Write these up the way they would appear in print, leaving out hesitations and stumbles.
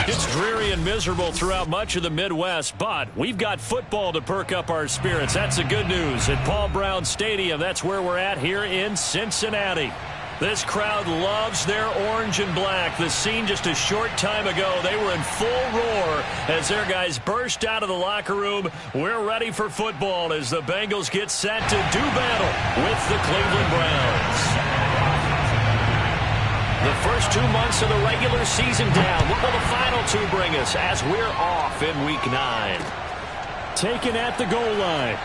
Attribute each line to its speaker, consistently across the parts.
Speaker 1: It's dreary and miserable throughout much of the Midwest, but we've got football to perk up our spirits. That's the good news. At Paul Brown Stadium, that's where we're at here in Cincinnati. This crowd loves their orange and black. The scene just a short time ago, they were in full roar as their guys burst out of the locker room. We're ready for football as the Bengals get set to do battle with the Cleveland Browns. The first 2 months of the regular season down. What will the final two bring us as we're off in Week 9? Taken at the goal line.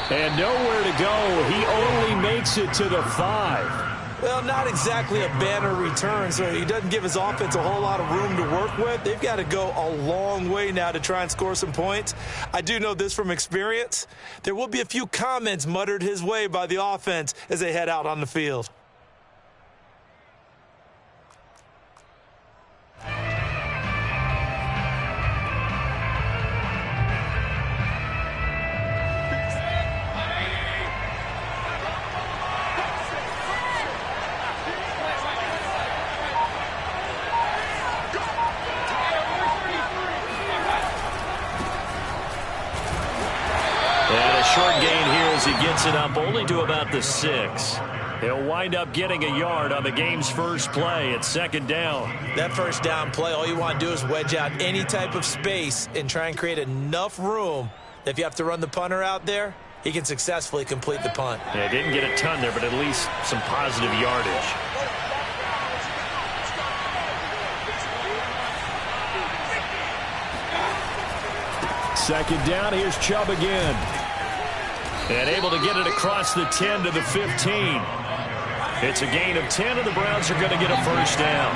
Speaker 1: And nowhere to go. He only makes it to the 5.
Speaker 2: Well, not exactly a banner return, so he doesn't give his offense a whole lot of room to work with. They've got to go a long way now to try and score some points. I do know this from experience. There will be a few comments muttered his way by the offense as they head out on the field.
Speaker 1: Short gain here as he gets it up only to about the 6. He'll wind up getting a yard on the game's first play at second down.
Speaker 2: That first down play, all you want to do is wedge out any type of space and try and create enough room that if you have to run the punter out there, he can successfully complete the punt.
Speaker 1: Yeah, didn't get a ton there, but at least some positive yardage.
Speaker 3: Second down, here's Chubb again.
Speaker 1: And able to get it across the 10 to the 15. It's a gain of 10, and the Browns are going to get a first down.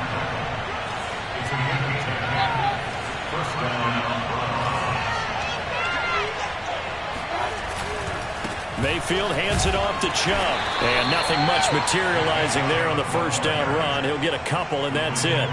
Speaker 1: Mayfield hands it off to Chubb. And nothing much materializing there on the first down run. He'll get a couple, and that's it.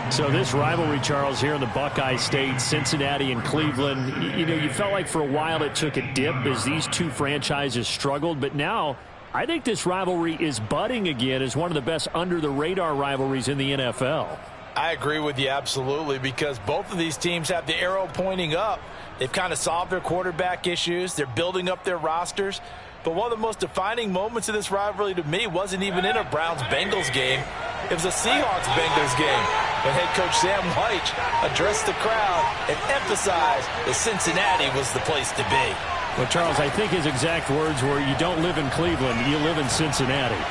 Speaker 3: So this rivalry, Charles, here in the Buckeye State, Cincinnati and Cleveland, you felt like for a while it took a dip as these two franchises struggled. But now I think this rivalry is budding again as one of the best under-the-radar rivalries in the NFL.
Speaker 2: I agree with you absolutely, because both of these teams have the arrow pointing up. They've kind of solved their quarterback issues. They're building up their rosters. But one of the most defining moments of this rivalry to me wasn't even in a Browns-Bengals game. It was a Seahawks-Bengals game when head coach Sam White addressed the crowd and emphasized that Cincinnati was the place to be.
Speaker 3: Well, Charles, I think his exact words were, you don't live in Cleveland, you live in Cincinnati.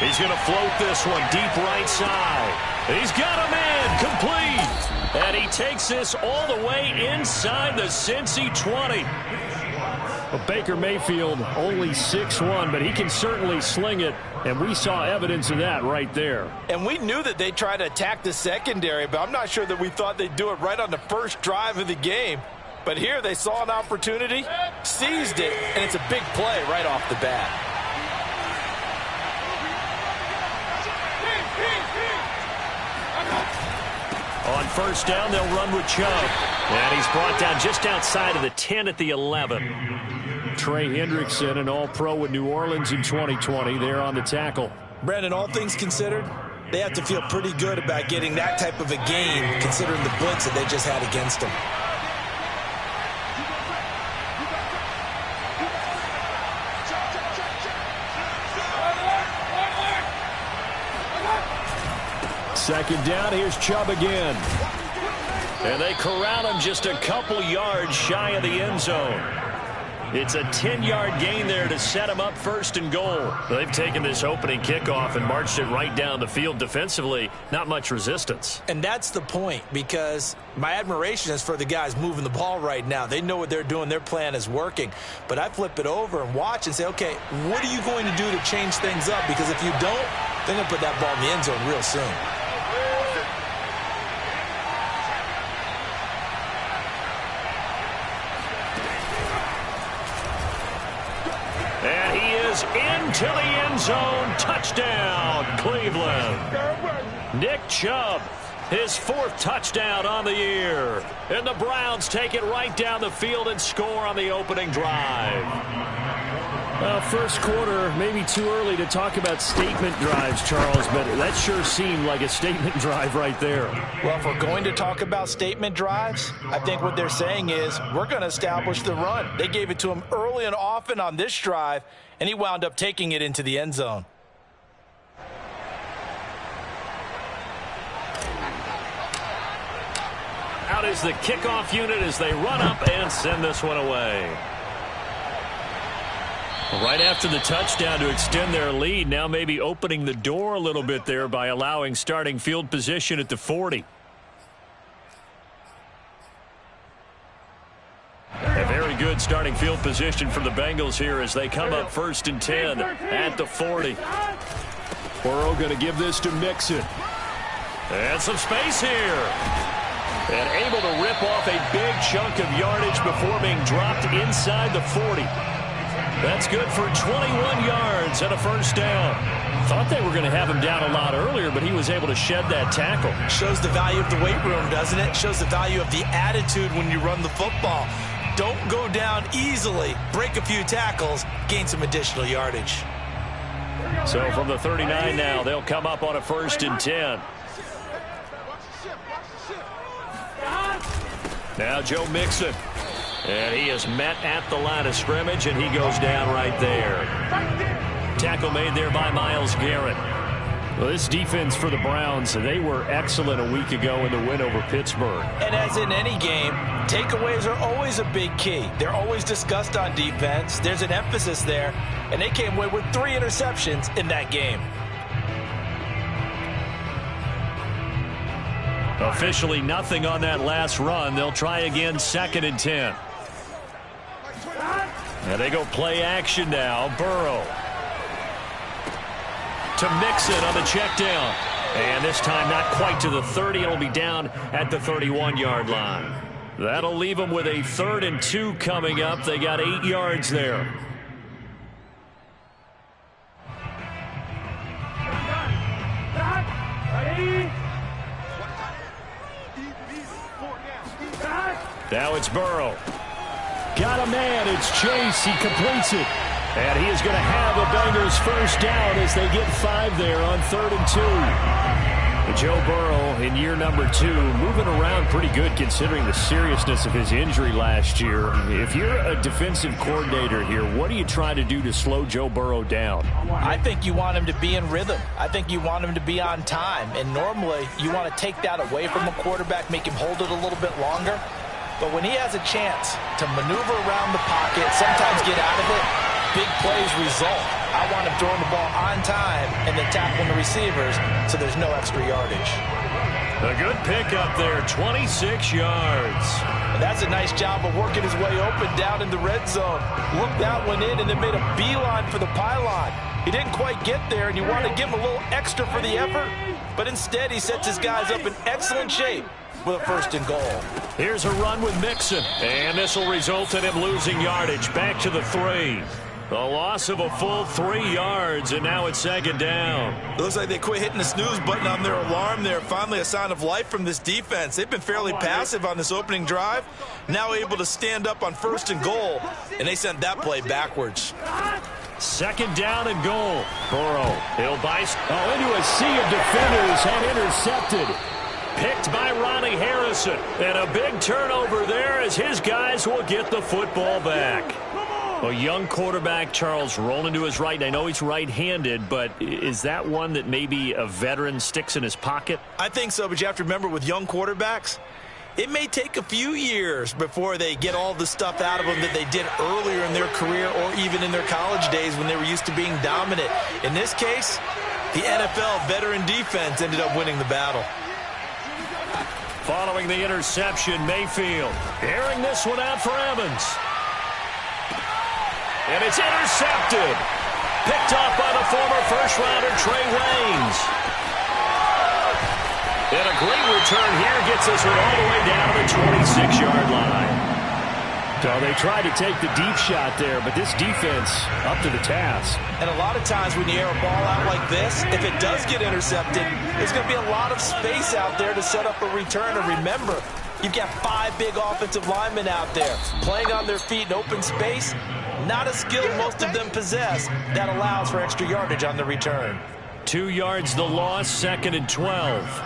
Speaker 1: He's going to float this one deep right side. He's got a man complete. And he takes this all the way inside the Cincy 20.
Speaker 3: Well, Baker Mayfield only 6'1", but he can certainly sling it, and we saw evidence of that right there.
Speaker 2: And we knew that they'd try to attack the secondary, but I'm not sure that we thought they'd do it right on the first drive of the game. But here they saw an opportunity, seized it, and it's a big play right off the bat.
Speaker 1: On first down, they'll run with Chubb. And he's brought down just outside of the 10 at the 11.
Speaker 3: Trey Hendrickson, an All-Pro with New Orleans in 2020, there on the tackle.
Speaker 2: Brandon, all things considered, they have to feel pretty good about getting that type of a gain, considering the blitz that they just had against them.
Speaker 3: Second down, here's Chubb again.
Speaker 1: And they corral him just a couple yards shy of the end zone. It's a 10-yard gain there to set him up first and goal. They've taken this opening kickoff and marched it right down the field defensively. Not much resistance.
Speaker 2: And that's the point, because my admiration is for the guys moving the ball right now. They know what they're doing. Their plan is working. But I flip it over and watch and say, okay, what are you going to do to change things up? Because if you don't, they're going to put that ball in the end zone real soon.
Speaker 1: And he is into the end zone. Touchdown, Cleveland. Nick Chubb, his fourth touchdown on the year. And the Browns take it right down the field and score on the opening drive.
Speaker 3: Well, first quarter, maybe too early to talk about statement drives, Charles, but that sure seemed like a statement drive right there.
Speaker 2: Well, if we're going to talk about statement drives, I think what they're saying is we're going to establish the run. They gave it to him early and often on this drive, and he wound up taking it into the end zone.
Speaker 1: Out is the kickoff unit as they run up and send this one away. Right after the touchdown to extend their lead, now maybe opening the door a little bit there by allowing starting field position at the 40. A very good starting field position for the Bengals here as they come up 1st and 10 at the 40.
Speaker 3: Burrow going to give this to Mixon.
Speaker 1: And some space here. And able to rip off a big chunk of yardage before being dropped inside the 40. That's good for 21 yards and a first down. Thought they were going to have him down a lot earlier, but he was able to shed that tackle.
Speaker 2: Shows the value of the weight room, doesn't it? Shows the value of the attitude when you run the football. Don't go down easily. Break a few tackles. Gain some additional yardage.
Speaker 1: So from the 39 now, they'll come up on a 1st and 10. Now Joe Mixon. And he is met at the line of scrimmage, and he goes down right there. Tackle made there by Myles Garrett.
Speaker 3: Well, this defense for the Browns, they were excellent a week ago in the win over Pittsburgh.
Speaker 2: And as in any game, takeaways are always a big key. They're always discussed on defense. There's an emphasis there, and they came away with 3 interceptions in that game.
Speaker 1: Officially nothing on that last run. They'll try again 2nd and 10. And they go play action now. Burrow to Mixon on the check down. And this time not quite to the 30. It'll be down at the 31-yard line. That'll leave them with a 3rd and 2 coming up. They got 8 yards there. Now it's Burrow. Got a man. It's Chase. He completes it. And he is going to have a Bengals first down as they get 5 there on 3rd and 2. Joe Burrow in year number 2, moving around pretty good considering the seriousness of his injury last year. If you're a defensive coordinator here, what do you try to do to slow Joe Burrow down?
Speaker 2: I think you want him to be in rhythm. I think you want him to be on time. And normally you want to take that away from a quarterback, make him hold it a little bit longer. But when he has a chance to maneuver around the pocket, sometimes get out of it, big plays result. I want him throwing the ball on time and then tackling the receivers so there's no extra yardage.
Speaker 1: A good pickup there, 26 yards.
Speaker 2: And that's a nice job of working his way open down in the red zone. Looked that one in and then made a beeline for the pylon. He didn't quite get there, and you want to give him a little extra for the effort, but instead he sets his guys up in excellent shape with a 1st and goal.
Speaker 1: Here's a run with Mixon, and this will result in him losing yardage. Back to the 3. A loss of a full 3 yards, and now it's 2nd down.
Speaker 2: It looks like they quit hitting the snooze button on their alarm there. Finally a sign of life from this defense. They've been fairly passive on this opening drive. Now able to stand up on 1st and goal, and they sent that play backwards.
Speaker 1: 2nd down and goal. Burrow, he'll into a sea of defenders and intercepted. Picked by Ronnie Harrison. And a big turnover there as his guys will get the football back. A young quarterback, Charles, rolling to his right. And I know he's right-handed, but is that one that maybe a veteran sticks in his pocket?
Speaker 2: I think so, but you have to remember with young quarterbacks, it may take a few years before they get all the stuff out of them that they did earlier in their career or even in their college days when they were used to being dominant. In this case, the NFL veteran defense ended up winning the battle.
Speaker 1: Following the interception, Mayfield airing this one out for Evans. And it's intercepted. Picked off by the former first-rounder Trey Waynes. And a great return here gets us all the way down to the 26-yard line.
Speaker 3: So they tried to take the deep shot there, but this defense up to the task.
Speaker 2: And a lot of times when you air a ball out like this, if it does get intercepted, there's going to be a lot of space out there to set up a return. And remember, you've got 5 big offensive linemen out there playing on their feet in open space. Not a skill most of them possess. That allows for extra yardage on the return.
Speaker 1: 2 yards the loss, 2nd and 12.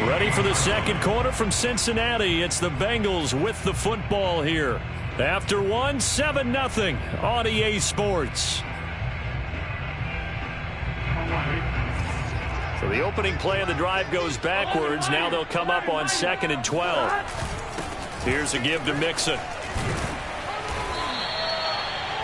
Speaker 1: Ready for the second quarter from Cincinnati. It's the Bengals with the football here. After 7-0 on EA Sports. So the opening play of the drive goes backwards. Now they'll come up on 2nd and 12. Here's a give to Mixon.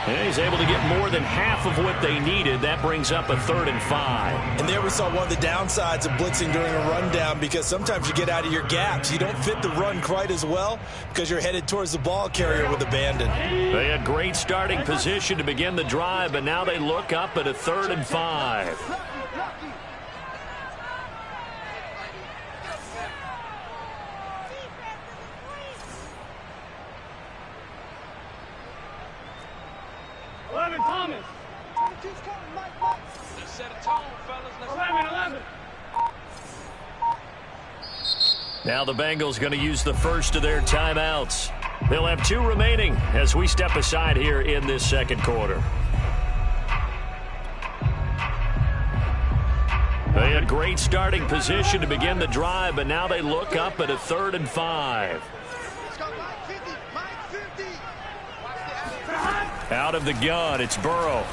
Speaker 1: And he's able to get more than half of what they needed. That brings up a 3rd and 5.
Speaker 2: And there we saw one of the downsides of blitzing during a rundown, because sometimes you get out of your gaps. You don't fit the run quite as well because you're headed towards the ball carrier with abandon.
Speaker 1: They had great starting position to begin the drive, but now they look up at a 3rd and 5.
Speaker 4: Thomas. Let's set a tone, fellas. 11.
Speaker 1: Now the Bengals going to use the first of their timeouts. They'll have 2 remaining as we step aside here in this second quarter. They had great starting position to begin the drive, but now they look up at a 3rd and 5. Out of the gun, it's Burrow.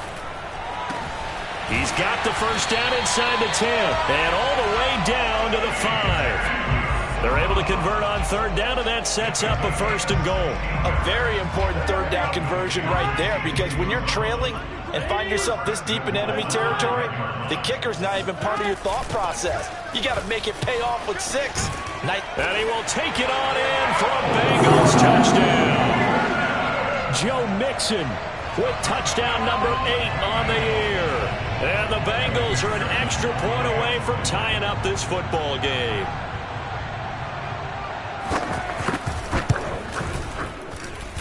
Speaker 1: He's got the first down inside the 10, and all the way down to the 5. They're able to convert on 3rd down, and that sets up a 1st and goal.
Speaker 2: A very important 3rd down conversion right there, because when you're trailing and find yourself this deep in enemy territory, the kicker's not even part of your thought process. You got to make it pay off with 6.
Speaker 1: And he will take it on in for a Bengals touchdown. Joe Mixon with touchdown number 8 on the year. And the Bengals are an extra point away from tying up this football game.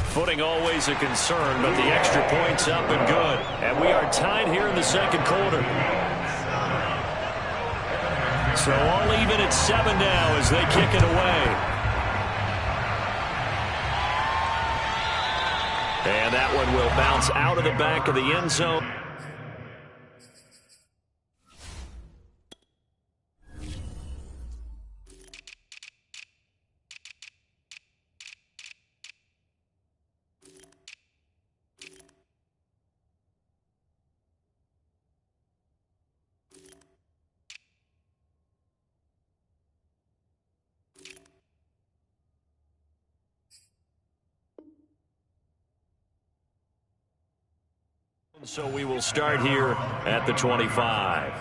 Speaker 1: Footing always a concern, but the extra point's up and good. And we are tied here in the second quarter. So all even at 7 now as they kick it away. And that one will bounce out of the back of the end zone. So we will start here at the 25.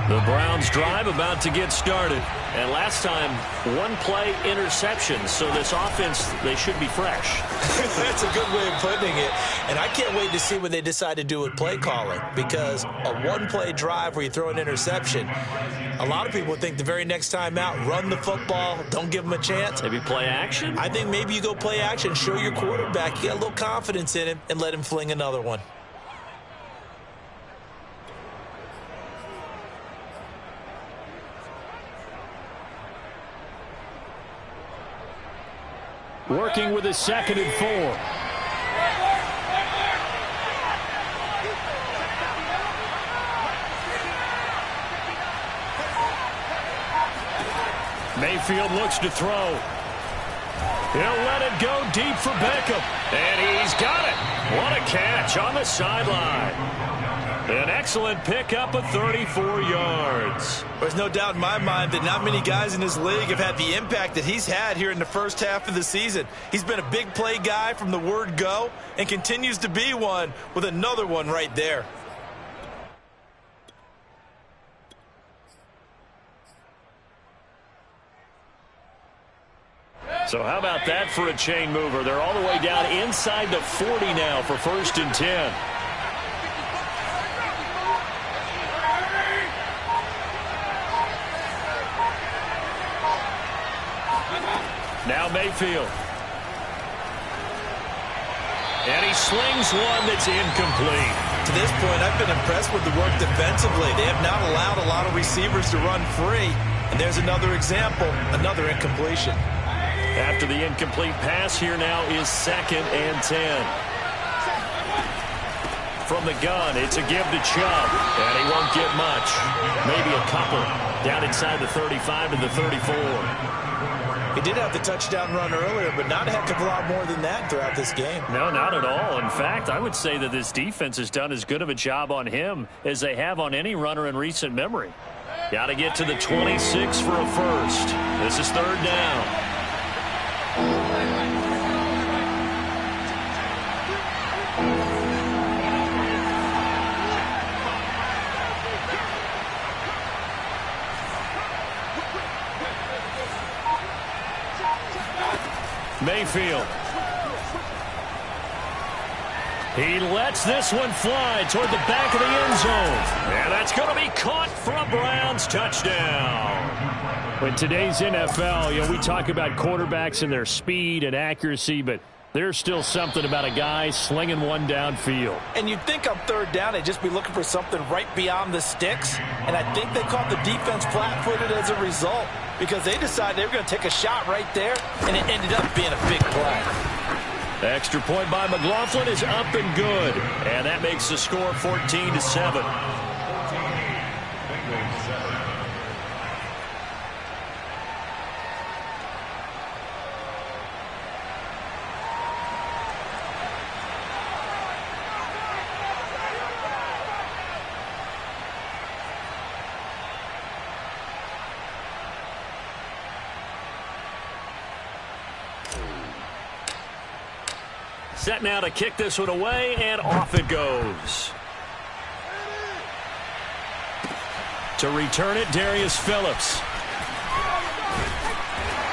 Speaker 1: The Browns drive about to get started. And last time, 1-play interception. So this offense, they should be fresh.
Speaker 2: That's a good way of putting it. And I can't wait to see what they decide to do with play calling. Because a 1-play drive where you throw an interception, a lot of people think the very next time out, run the football, don't give them a chance.
Speaker 1: Maybe play action?
Speaker 2: I think maybe you go play action, show your quarterback you got a little confidence in him, and let him fling another one.
Speaker 1: Working with a 2nd and 4. Mayfield looks to throw. He'll let it go deep for Beckham. And he's got it. What a catch on the sideline. An excellent pickup of 34 yards.
Speaker 2: There's no doubt in my mind that not many guys in this league have had the impact that he's had here in the first half of the season. He's been a big play guy from the word go and continues to be one with another one right there.
Speaker 1: So how about that for a chain mover? They're all the way down inside the 40 now for 1st and 10. Now Mayfield. And he slings one that's incomplete.
Speaker 2: To this point, I've been impressed with the work defensively. They have not allowed a lot of receivers to run free. And there's another example, another incompletion.
Speaker 1: After the incomplete pass, here now is 2nd and 10. From the gun, it's a give to Chubb. And he won't get much. Maybe a couple. Down inside the 35 to the 34.
Speaker 2: He did have the touchdown run earlier, but not a heck of a lot more than that throughout this game.
Speaker 1: No, not at all. In fact, I would say that this defense has done as good of a job on him as they have on any runner in recent memory. Got to get to the 26 for a first. This is 3rd down. Mayfield. He lets this one fly toward the back of the end zone. And that's going to be caught for a Browns touchdown.
Speaker 3: In today's NFL, we talk about quarterbacks and their speed and accuracy, but there's still something about a guy slinging one downfield.
Speaker 2: And you'd think on 3rd down they'd just be looking for something right beyond the sticks. And I think they caught the defense flat-footed as a result because they decided they were going to take a shot right there, and it ended up being a big play.
Speaker 1: The extra point by McLaughlin is up and good. And that makes the score 14-7. Set now to kick this one away, and off it goes. To return it, Darius Phillips.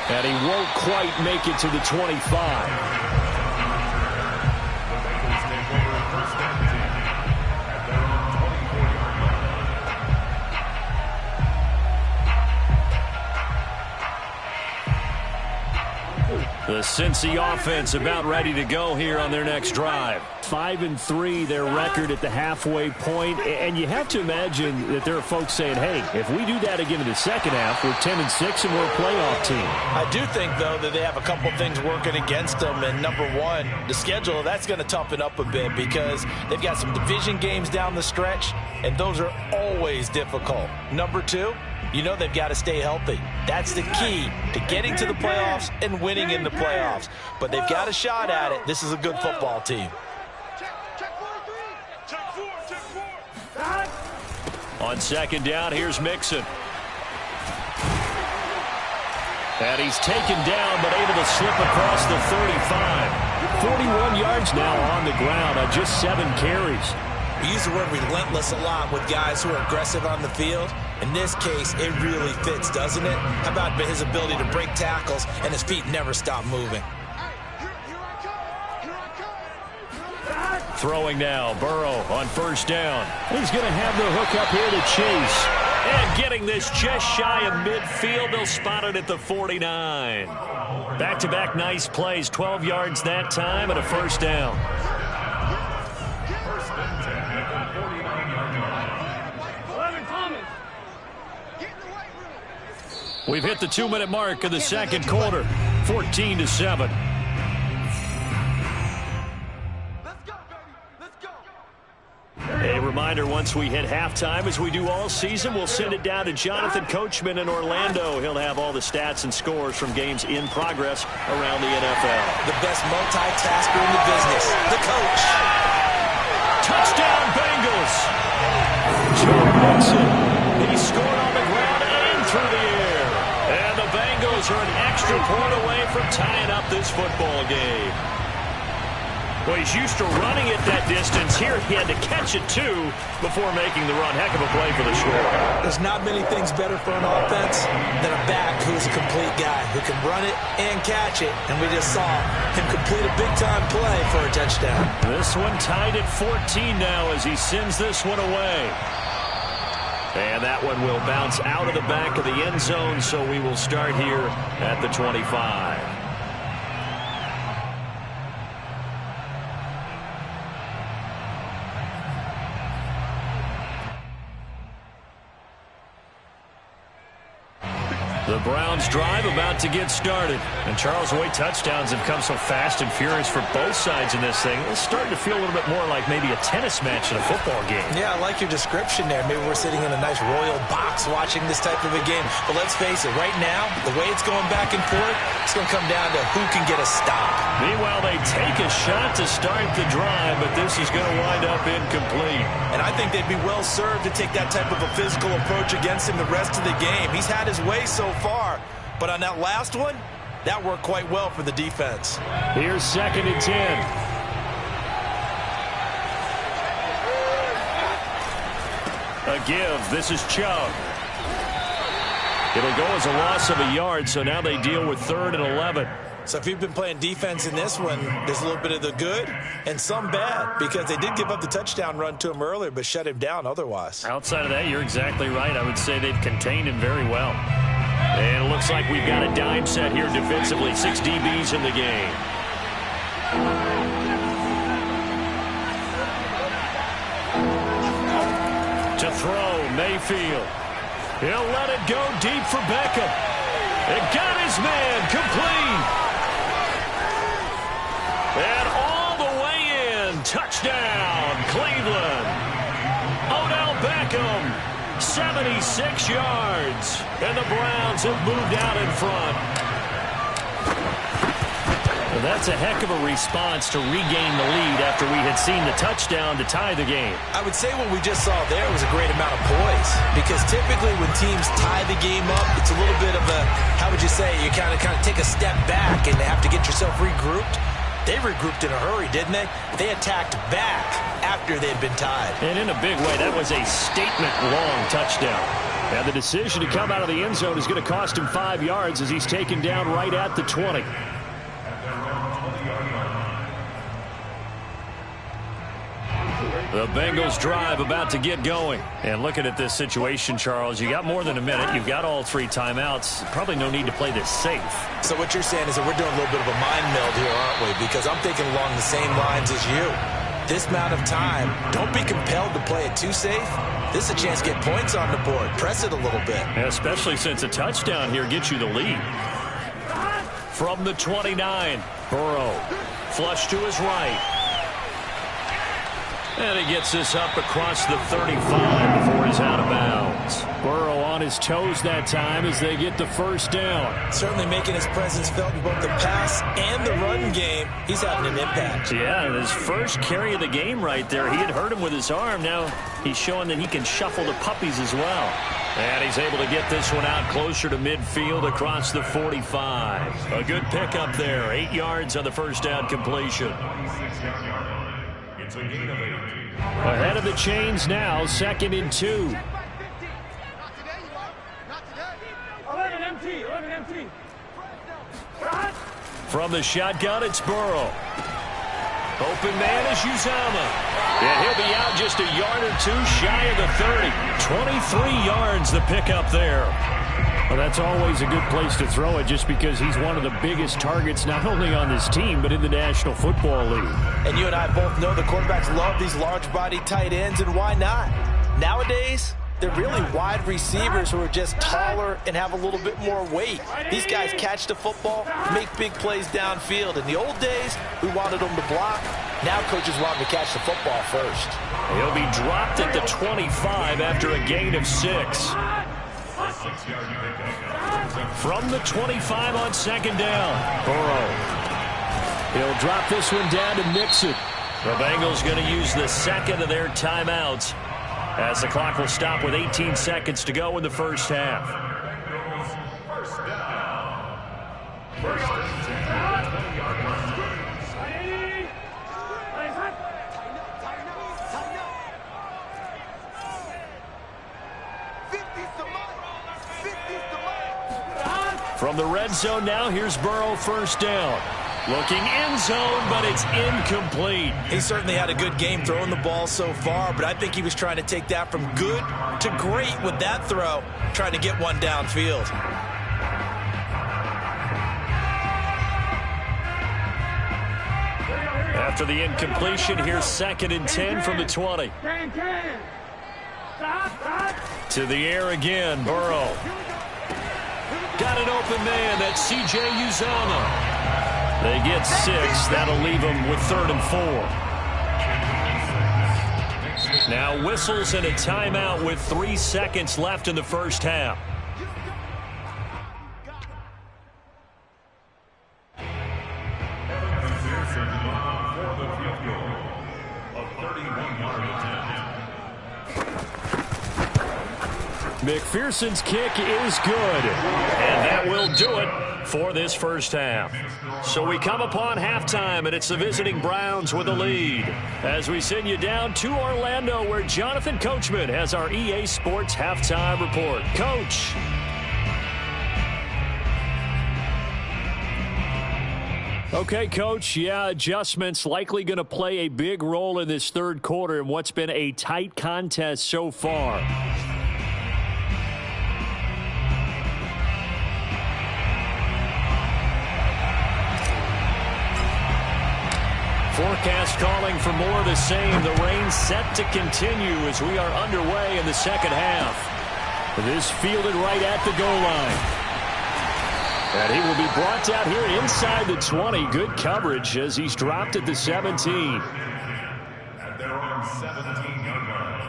Speaker 1: And he won't quite make it to the 25. The Cincy offense about ready to go here on their next drive.
Speaker 3: 5-3, their record at the halfway point. And you have to imagine that there are folks saying, hey, if we do that again in the second half, we're 10-6 and we're a playoff team.
Speaker 2: I do think, though, that they have a couple things working against them. And number one, the schedule, that's going to toughen up a bit because they've got some division games down the stretch, and those are always difficult. Number two, they've got to stay healthy. That's the key to getting to the playoffs and winning in the playoffs. But they've got a shot at it. This is a good football team.
Speaker 1: On 2nd down, here's Mixon. And he's taken down, but able to slip across the 35. 41 yards now on the ground on just 7 carries.
Speaker 2: We use the word relentless a lot with guys who are aggressive on the field. In this case, it really fits, doesn't it? How about his ability to break tackles and his feet never stop moving?
Speaker 1: Throwing now, Burrow on 1st down. He's going to have the hook up here to Chase. And getting this just shy of midfield, they'll spot it at the 49. Back-to-back nice plays, 12 yards that time and a 1st down. We've hit the 2-minute mark of the second quarter, 14-7. A reminder, once we hit halftime, as we do all season, we'll send it down to Jonathan Coachman in Orlando. He'll have all the stats and scores from games in progress around the NFL.
Speaker 2: The best multitasker in the business, the coach.
Speaker 1: Touchdown, Bengals. Joe Mixon. He scored on the ground and through the air. And the Bengals are an extra point away from tying up this football game. Well, he's used to running it that distance. Here he had to catch it, too, before making the run. Heck of a play for the score.
Speaker 2: There's not many things better for an offense than a back who's a complete guy who can run it and catch it. And we just saw him complete a big-time play for a touchdown.
Speaker 1: This one tied at 14 now as he sends this one away. And that one will bounce out of the back of the end zone, so we will start here at the 25. The Browns drive about to get started. And Charles, the way touchdowns have come so fast and furious for both sides in this thing, it's starting to feel a little bit more like maybe a tennis match in a football game.
Speaker 2: Yeah, I like your description there. Maybe we're sitting in a nice royal box watching this type of a game. But let's face it, right now, the way it's going back and forth, it's going to come down to who can get a stop.
Speaker 1: Meanwhile, they take a shot to start the drive, but this is going to wind up incomplete.
Speaker 2: And I think they'd be well served to take that type of a physical approach against him the rest of the game. He's had his way so far, but on that last one, that worked quite well for the defense.
Speaker 3: Here's 2nd and 10.
Speaker 1: A give. This is Chubb. It'll go as a loss of a yard, so now they deal with 3rd and 11.
Speaker 2: So if you've been playing defense in this one, there's a little bit of the good and some bad, because they did give up the touchdown run to him earlier but shut him down otherwise.
Speaker 1: Outside of that, you're exactly right. I would say they've contained him very well. And it looks like we've got a dime set here defensively. 6 DBs in the game. To throw, Mayfield. He'll let it go deep for Beckham. It got his man complete. And all the way in. Touchdown, Cleveland. Odell Beckham, 76 yards. And the Browns have moved out in front. Well, that's a heck of a response to regain the lead after we had seen the touchdown to tie the game.
Speaker 2: I would say what we just saw there was a great amount of poise, because typically when teams tie the game up, it's a little bit of a, how would you say, you kind of take a step back and have to get yourself regrouped. They regrouped in a hurry, didn't they? They attacked back after they'd been tied.
Speaker 1: And in a big way, that was a statement-long touchdown. And the decision to come out of the end zone is going to cost him 5 yards as he's taken down right at the 20. The Bengals drive about to get going. And looking at this situation, Charles, you got more than a minute. You've got all 3 timeouts. Probably no need to play this safe.
Speaker 2: So what you're saying is that we're doing a little bit of a mind meld here, aren't we? Because I'm thinking along the same lines as you. This amount of time, don't be compelled to play it too safe. This is a chance to get points on the board. Press it a little bit.
Speaker 1: Yeah, especially since a touchdown here gets you the lead. From the 29, Burrow. Flush to his right. And he gets this up across the 35 before he's out of bounds.
Speaker 3: Burrow on his toes that time as they get the first down.
Speaker 2: Certainly making his presence felt in both the pass and the run game. He's having an impact.
Speaker 1: Yeah, his first carry of the game right there. He had hurt him with his arm. Now he's showing that he can shuffle the puppies as well. And he's able to get this one out closer to midfield across the 45. A good pickup there. 8 yards on the first down completion.
Speaker 4: It's a gain of 8.
Speaker 3: Ahead of the chains now, 2nd and 2.
Speaker 4: 11 empty. 11 empty.
Speaker 1: From the shotgun, it's Burrow. Open man is Uzama. And he'll be out just a yard or 2 shy of the 30. 23 yards the pickup there.
Speaker 3: Well, that's always a good place to throw it, just because he's one of the biggest targets not only on this team but in the National Football League.
Speaker 2: And you and I both know the quarterbacks love these large-bodied tight ends, and why not? Nowadays, they're really wide receivers who are just taller and have a little bit more weight. These guys catch the football, make big plays downfield. In the old days, we wanted them to block. Now coaches want them to catch the football first.
Speaker 1: He'll be dropped at the 25 after a gain of 6. From the 25 on 2nd down, Burrow.
Speaker 3: He'll drop this one down to mix it.
Speaker 1: The Bengals going to use the second of their timeouts as the clock will stop with 18 seconds to go in the first half. From the red zone now, here's Burrow, first down. Looking end zone, but it's incomplete.
Speaker 2: He certainly had a good game throwing the ball so far, but I think he was trying to take that from good to great with that throw, trying to get one downfield.
Speaker 1: After the incompletion, here's 2nd and 10 from the 20. To the air again, Burrow. Got an open man. That's C.J. Uzomah. They get 6. That'll leave them with 3rd and 4. Now whistles and a timeout with 3 seconds left in the first half. McPherson's kick is good, and that will do it for this first half. So we come upon halftime, and it's the visiting Browns with a lead. As we send you down to Orlando, where Jonathan Coachman has our EA Sports halftime report. Coach. Okay, Coach, yeah, adjustments likely going to play a big role in this third quarter in what's been a tight contest so far. Forecast calling for more of the same. The rain set to continue as we are underway in the second half. This fielded right at the goal line. And he will be brought down here inside the 20. Good coverage as he's dropped at the 17.
Speaker 5: At their own 17-yard line.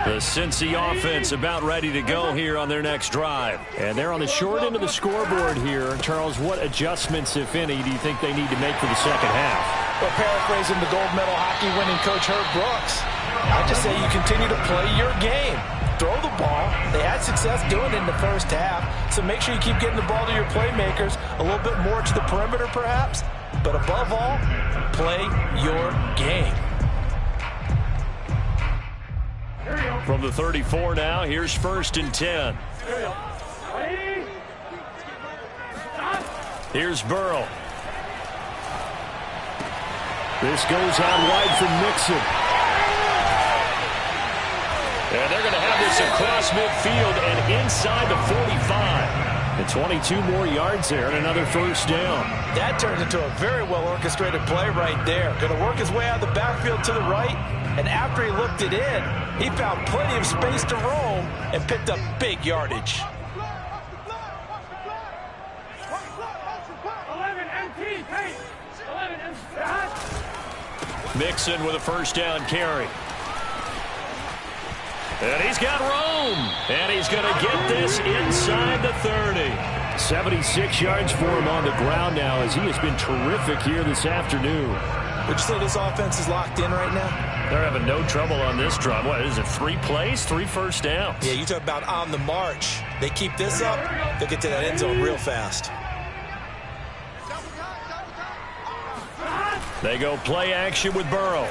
Speaker 1: The Cincy offense about ready to go here on their next drive.
Speaker 3: And they're on the short end of the scoreboard here. Charles, what adjustments, if any, do you think they need to make for the second half?
Speaker 2: Well, paraphrasing the gold medal hockey winning coach Herb Brooks, I just say you continue to play your game. Throw the ball. They had success doing it in the first half, so make sure you keep getting the ball to your playmakers, a little bit more to the perimeter perhaps, but above all, play your game.
Speaker 1: From the 34 now, here's 1st and 10. Here's Burrow.
Speaker 3: This goes out wide from Mixon.
Speaker 1: And they're going to have this across midfield and inside the 45.
Speaker 3: And 22 more yards there and another first down.
Speaker 2: That turns into a very well-orchestrated play right there. Going to work his way out of the backfield to the right, and after he looked it in, he found plenty of space to roam and picked up big yardage.
Speaker 4: 11 MT, pace. 11 MT.
Speaker 1: Mixon with a first down carry. And he's got room. And he's going to get this inside the 30.
Speaker 3: 76 yards for him on the ground now as he has been terrific here this afternoon.
Speaker 2: Would you say this offense is locked in right now?
Speaker 1: They're having no trouble on this drive. What is it, 3 plays, 3 first downs?
Speaker 2: Yeah, you talk about on the march. They keep this up, they'll get to that end zone real fast.
Speaker 1: They go play action with Burrow.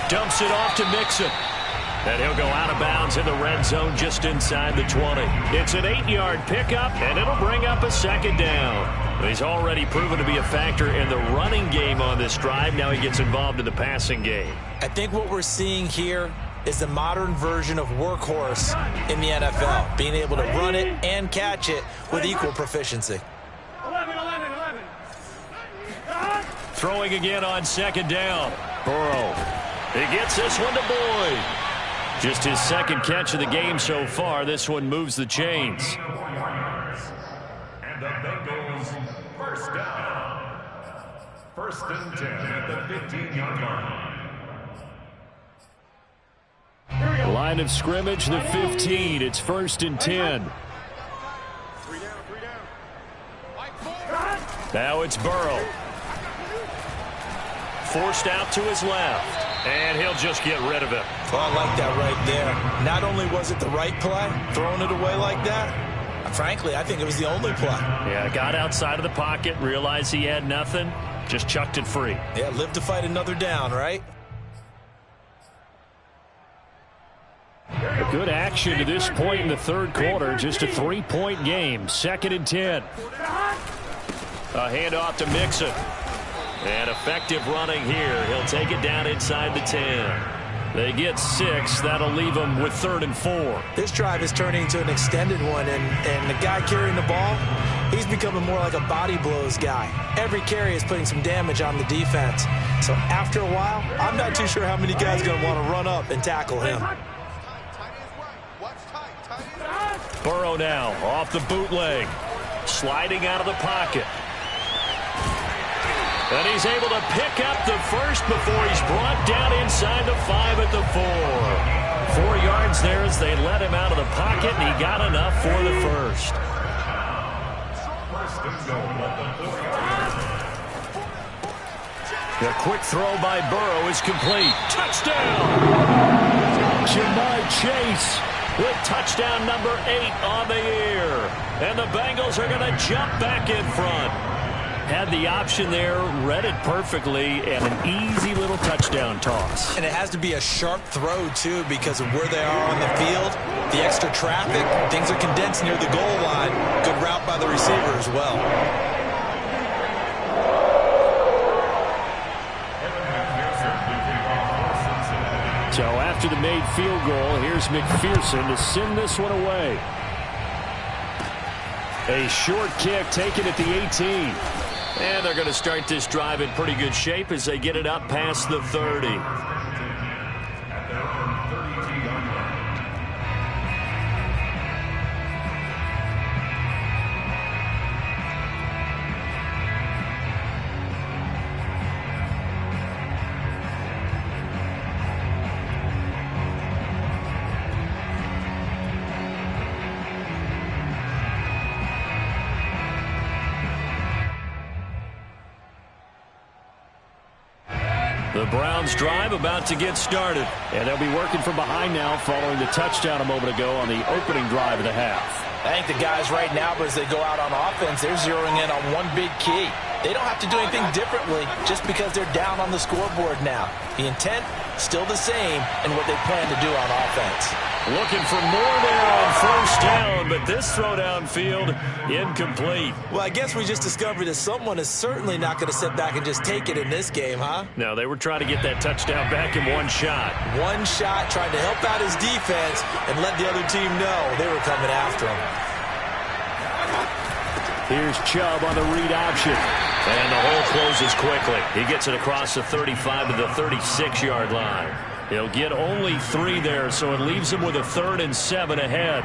Speaker 1: Dumps it off to Mixon. And he'll go out of bounds in the red zone just inside the 20. It's an 8-yard pickup, and it'll bring up a second down. He's already proven to be a factor in the running game on this drive. Now he gets involved in the passing game.
Speaker 2: I think what we're seeing here is the modern version of workhorse in the NFL, being able to run it and catch it with equal proficiency.
Speaker 4: 11.
Speaker 1: Throwing again on second down. Burrow. He gets this one to Boyd. Just his second catch of the game so far. This one moves the chains.
Speaker 5: And the Bengals first down. 1st and 10 at the 15-yard line.
Speaker 3: Line of scrimmage, the 15. It's 1st and 10.
Speaker 1: Now it's Burrow. Forced out to his left. And he'll just get rid of it.
Speaker 2: Well, I like that right there. Not only was it the right play, throwing it away like that, frankly, I think it was the only play.
Speaker 1: Yeah, got outside of the pocket, realized he had nothing, just chucked it free.
Speaker 2: Yeah, live to fight another down, right?
Speaker 3: Good action to this point in the third quarter. Just a 3-point game. 2nd and 10.
Speaker 1: A handoff to Mixon. And effective running here. He'll take it down inside the 10. They get 6. That'll leave them with 3rd and 4.
Speaker 2: This drive is turning into an extended one, and the guy carrying the ball, He's becoming more like a body blows guy. Every carry is putting some damage on the defense. So after a while, I'm not too sure how many guys are going to want to run up and tackle him.
Speaker 1: Burrow now off the bootleg. Sliding out of the pocket. And he's able to pick up the first before he's brought down inside the 5 at the 4. 4 yards there as they let him out of the pocket, and he got enough for the first. The quick throw by Burrow is complete. Touchdown! Jamar Chase with touchdown number 8 on the year. And the Bengals are going to jump back in front. Had the option there, read it perfectly, and an easy little touchdown toss.
Speaker 2: And it has to be a sharp throw, too, because of where they are on the field, the extra traffic, things are condensed near the goal line. Good route by the receiver as well.
Speaker 3: So after the made field goal, here's McPherson to send this one away. A short kick taken at the 18.
Speaker 1: And they're going to start this drive in pretty good shape as they get it up past the 30. The Browns drive about to get started.
Speaker 3: And they'll be working from behind now following the touchdown a moment ago on the opening drive of the half.
Speaker 2: I think the guys right now, as they go out on offense, they're zeroing in on one big key. They don't have to do anything differently just because they're down on the scoreboard now. The intent, still the same in what they plan to do on offense.
Speaker 1: Looking for more there on first down, but this throw downfield incomplete.
Speaker 2: Well, I guess we just discovered that someone is certainly not going to sit back and just take it in this game, huh?
Speaker 1: No, they were trying to get that touchdown back in one shot.
Speaker 2: One shot, trying to help out his defense and let the other team know they were coming after him.
Speaker 3: Here's Chubb on the read option.
Speaker 1: And the hole closes quickly. He gets it across the 35 to the 36-yard line. He'll get only 3 there, so it leaves him with a 3rd and 7 ahead.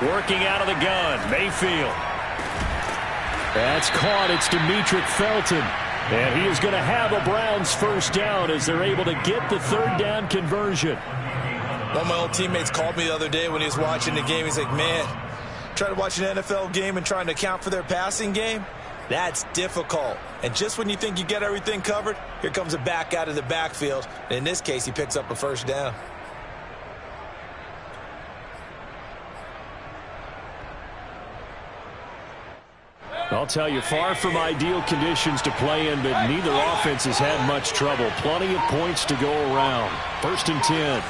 Speaker 1: Working out of the gun, Mayfield.
Speaker 3: That's caught. It's Demetric Felton. And he is going to have a Browns first down as they're able to get the 3rd down conversion.
Speaker 2: One of my old teammates called me the other day when he was watching the game. He's like, man, trying to watch an NFL game and trying to account for their passing game? That's difficult. And just when you think you get everything covered, here comes a back out of the backfield. And in this case, he picks up a first down.
Speaker 3: I'll tell you, far from ideal conditions to play in, but neither offense has had much trouble. Plenty of points to go around. 1st and 10.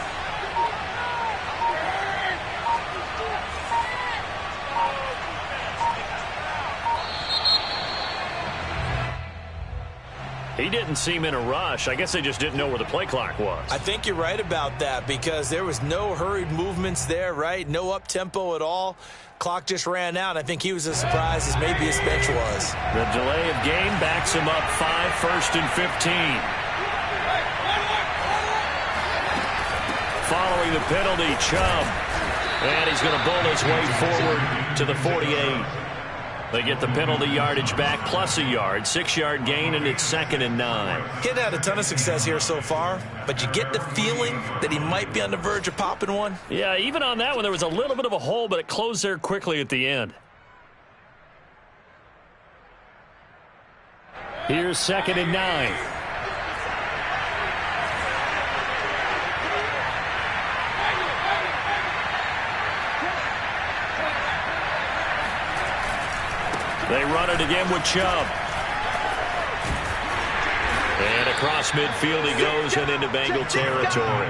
Speaker 1: He didn't seem in a rush. I guess they just didn't know where the play clock was.
Speaker 2: I think you're right about that because there was no hurried movements there, right? No up-tempo at all. Clock just ran out. I think he was as surprised as maybe his bench was.
Speaker 1: The delay of game backs him up 5, 1st and 15. Following the penalty, Chubb. And he's going to bull his way forward to the 48. They get the penalty yardage back plus a yard. 6-yard gain, and it's 2nd and 9.
Speaker 2: He hadn't had a ton of success here so far, but you get the feeling that he might be on the verge of popping one.
Speaker 1: Yeah, even on that one, there was a little bit of a hole, but it closed there quickly at the end.
Speaker 3: Here's 2nd and 9.
Speaker 1: They run it again with Chubb. And Across midfield he goes and into Bengal territory.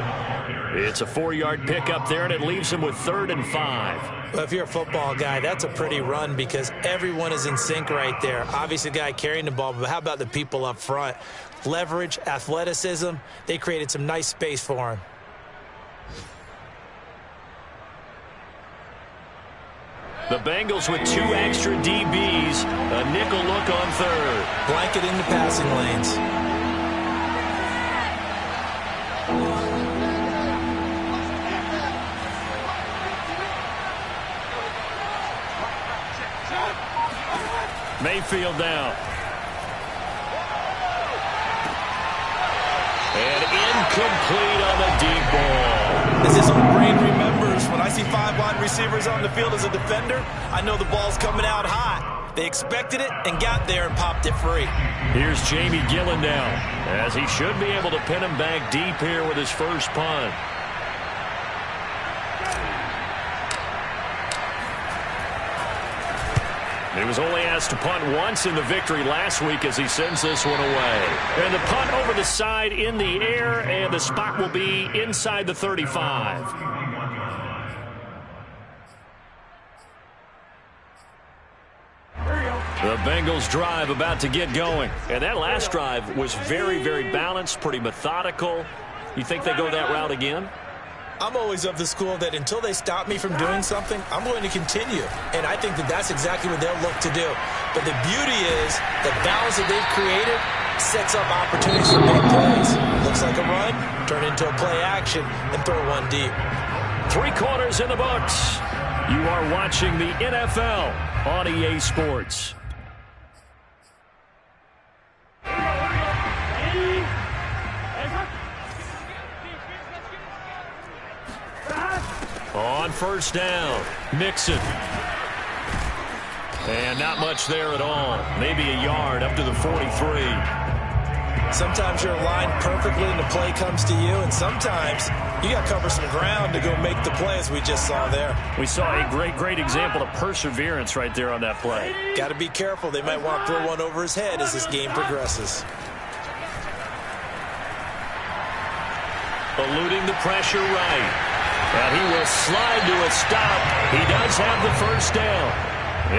Speaker 1: It's a 4-yard pickup there, and it leaves him with 3rd and 5.
Speaker 2: Well, if you're a football guy, that's a pretty run because everyone is in sync right there. Obviously, the guy carrying the ball, but how about the people up front? Leverage, athleticism, they created some nice space for him.
Speaker 1: The Bengals with 2 extra DBs, a nickel look on 3rd.
Speaker 2: Blanket in the passing lanes.
Speaker 1: Mayfield down. And incomplete on the deep ball.
Speaker 2: As his own brain remembers, when I see 5 wide receivers on the field as a defender, I know the ball's coming out hot. They expected it and got there and popped it free.
Speaker 1: Here's Jamie Gillen now, as he should be able to pin him back deep here with his first punt. He was only asked to punt once in the victory last week as he sends this one away. And the punt over the side in the air, and the spot will be inside the 35. The Bengals drive about to get going. And that last drive was very, very balanced, pretty methodical. You think they go that route again?
Speaker 2: I'm always of the school that until they stop me from doing something, I'm going to continue. And I think that that's exactly what they'll look to do. But the beauty is the balance that they've created sets up opportunities for big plays. Looks like a run, turn into a play action, and throw one deep.
Speaker 1: 3 quarters in the books. You are watching the NFL on EA Sports. On first down, Mixon. And not much there at all. Maybe a yard up to the 43.
Speaker 2: Sometimes you're aligned perfectly and the play comes to you, and sometimes you got to cover some ground to go make the play, as we just saw there.
Speaker 1: We saw a great example of perseverance right there on that play.
Speaker 2: Got to be careful. They might want to throw one over his head as this game progresses.
Speaker 1: Eluding the pressure right. And he will slide to a stop. He does have the first down.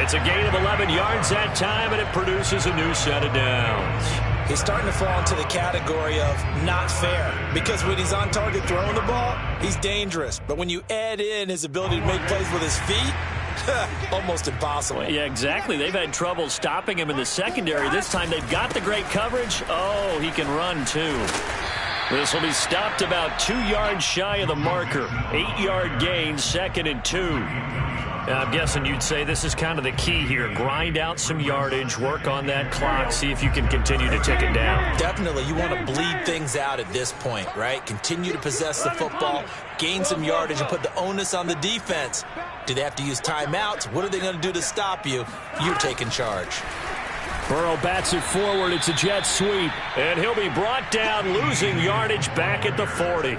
Speaker 1: It's a gain of 11 yards that time, and it produces a new set of downs.
Speaker 2: He's starting to fall into the category of not fair, because when he's on target throwing the ball, he's dangerous. But when you add in his ability to make plays with his feet, almost impossible.
Speaker 1: Well, yeah, exactly. They've had trouble stopping him in the secondary. This time they've got the great coverage. Oh, he can run too. This will be stopped about 2 yards shy of the marker. 8-yard gain, 2nd and 2. Now, I'm guessing you'd say this is kind of the key here. Grind out some yardage, work on that clock, see if you can continue to tick it down.
Speaker 2: Definitely. You want to bleed things out at this point, right? Continue to possess the football, gain some yardage, and put the onus on the defense. Do they have to use timeouts? What are they going to do to stop you? You're taking charge.
Speaker 1: Burrow bats it forward. It's a jet sweep. And he'll be brought down, losing yardage back at the 40.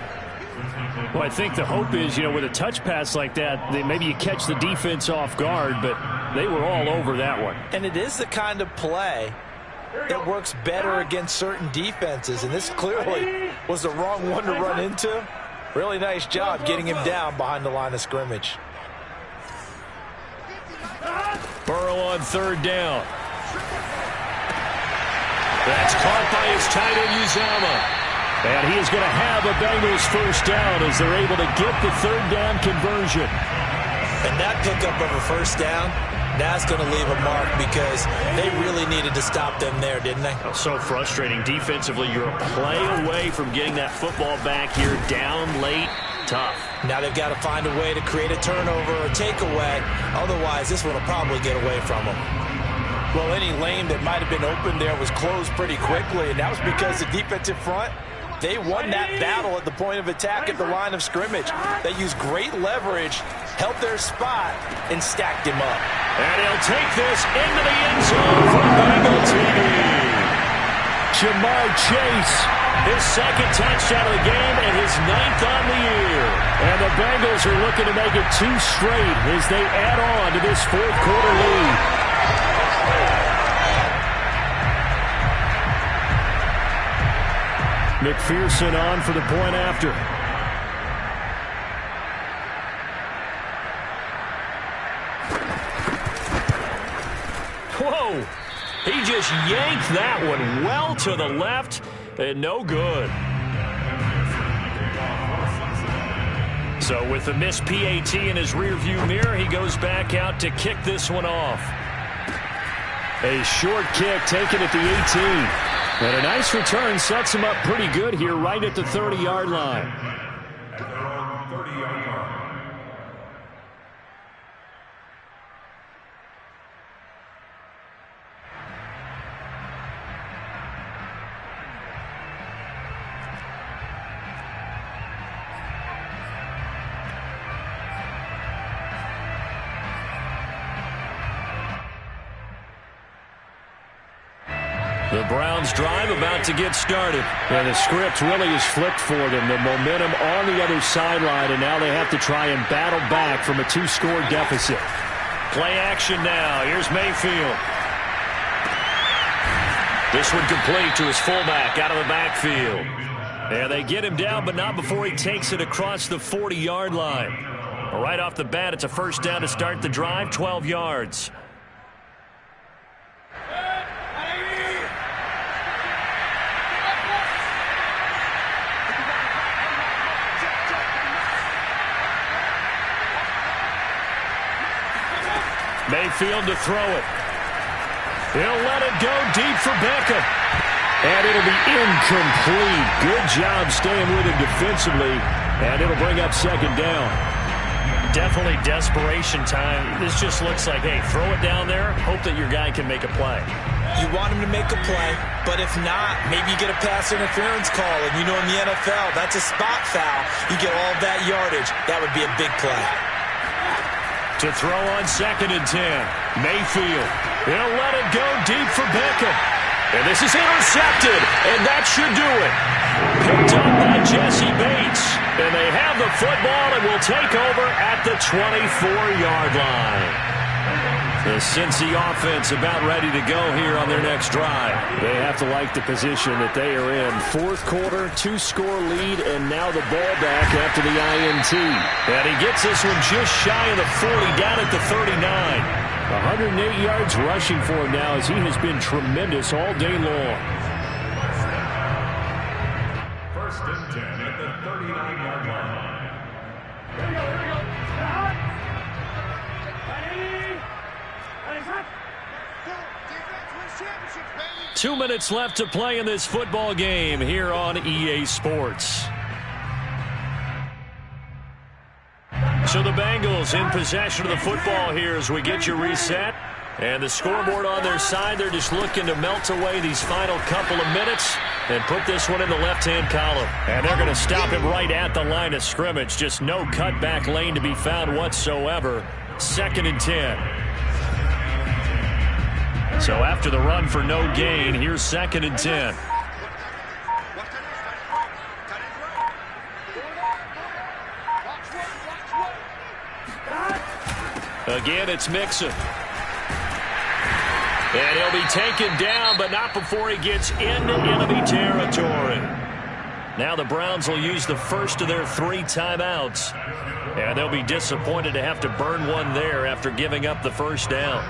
Speaker 3: Well, I think the hope is, with a touch pass like that, maybe you catch the defense off guard, but they were all over that one.
Speaker 2: And it is the kind of play that works better against certain defenses, and this clearly was the wrong one to run into. Really nice job getting him down behind the line of scrimmage.
Speaker 1: Burrow on 3rd down. That's caught by his tight end, Uzama. And he is going to have a Bengals first down as they're able to get the 3rd down conversion.
Speaker 2: And that pickup of a first down, that's going to leave a mark because they really needed to stop them there, didn't they?
Speaker 1: Oh, so frustrating. Defensively, you're a play away from getting that football back here, down late, tough.
Speaker 2: Now they've got to find a way to create a turnover or takeaway. Otherwise, this one will probably get away from them. Well, any lane that might have been open there was closed pretty quickly, and that was because the defensive front, they won that battle at the point of attack at the line of scrimmage. They used great leverage, held their spot, and stacked him up.
Speaker 1: And he'll take this into the end zone for Bengal TV.
Speaker 3: Jamar Chase,
Speaker 1: his 2nd touchdown of the game and his 9th on the year.
Speaker 3: And the Bengals are looking to make it 2 straight as they add on to this 4th quarter lead. McPherson on for the point after. Whoa! He just yanked that one well to the left, and no good. So with the missed PAT in his rearview mirror, he goes back out to kick this one off. A short kick taken at the 18. And a nice return sets him up pretty good here right at the 30-yard line. The Browns drive about to get started. And the script really is flipped for them. The momentum on the other sideline, and now they have to try and battle back from a 2-score deficit. Play action now. Here's Mayfield. This one complete to his fullback out of the backfield. And they get him down, but not before he takes it across the 40-yard line. Right off the bat, it's a first down to start the drive, 12 yards. Mayfield to throw it. He'll let it go deep for Beckham. And it'll be incomplete. Good job staying with it defensively. And it'll bring up second down. Definitely desperation time. This just looks like, hey, throw it down there. Hope that your guy can make a play.
Speaker 2: You want him to make a play, but if not, maybe you get a pass interference call. And you know in the NFL, that's a spot foul. You get all that yardage. That would be a big play.
Speaker 3: To throw on 2nd and 10. Mayfield. He'll let it go deep for Beckham. And this is intercepted. And that should do it. Picked up by Jesse Bates. And they have the football and will take over at the 24-yard line. The Cincy offense about ready to go here on their next drive. They have to like the position that they are in. 4th quarter, 2-score lead, and now the ball back after the INT. And he gets this one just shy of the 40, down at the 39. 108 yards rushing for him now as he has been tremendous all day long.
Speaker 5: First and 10 at the 39-yard line.
Speaker 4: Here we go.
Speaker 3: 2 minutes left to play in this football game here on EA Sports. So the Bengals in possession of the football here as we get you reset. And the scoreboard on their side, they're just looking to melt away these final couple of minutes and put this one in the left-hand column. And they're going to stop him right at the line of scrimmage. Just no cutback lane to be found whatsoever. 2nd and 10. So after the run for no gain, here's 2nd and 10. Again, it's Mixon. And he'll be taken down, but not before he gets into enemy territory. Now the Browns will use the first of their 3 timeouts. And they'll be disappointed to have to burn one there after giving up the first down.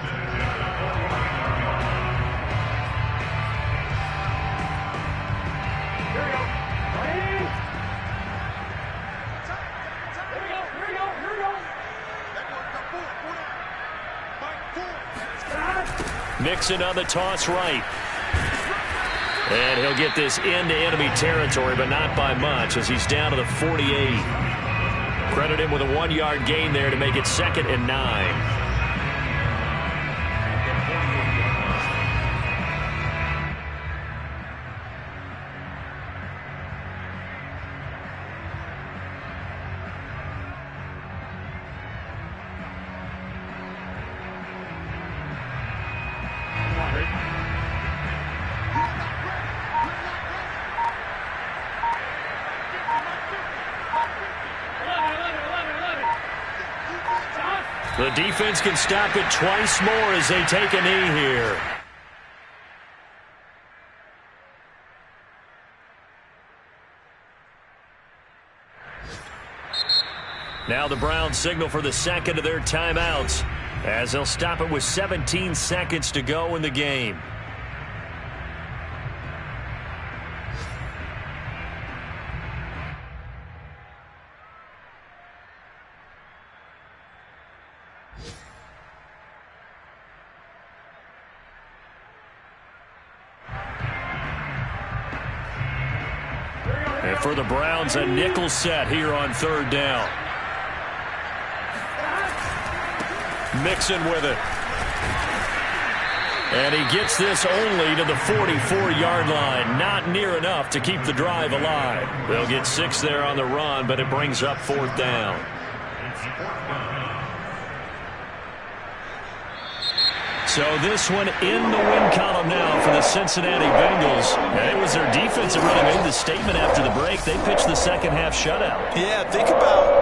Speaker 3: Mixon on the toss right. And he'll get this into enemy territory, but not by much as he's down to the 48. Credit him with a 1-yard gain there to make it 2nd and 9. The defense can stop it twice more as they take a knee here.
Speaker 1: Now the Browns signal for the second of their timeouts as they'll stop it with 17 seconds to go in the game. And for the Browns, a nickel set here on third down. Mixon with it. And he gets this only to the 44-yard line. Not near enough to keep the drive alive. They'll get 6 there on the run, but it brings up fourth down. So this one in the win column now for the Cincinnati Bengals. And it was their defense that really made the statement after the break. They pitched the second half shutout.
Speaker 2: Yeah, think about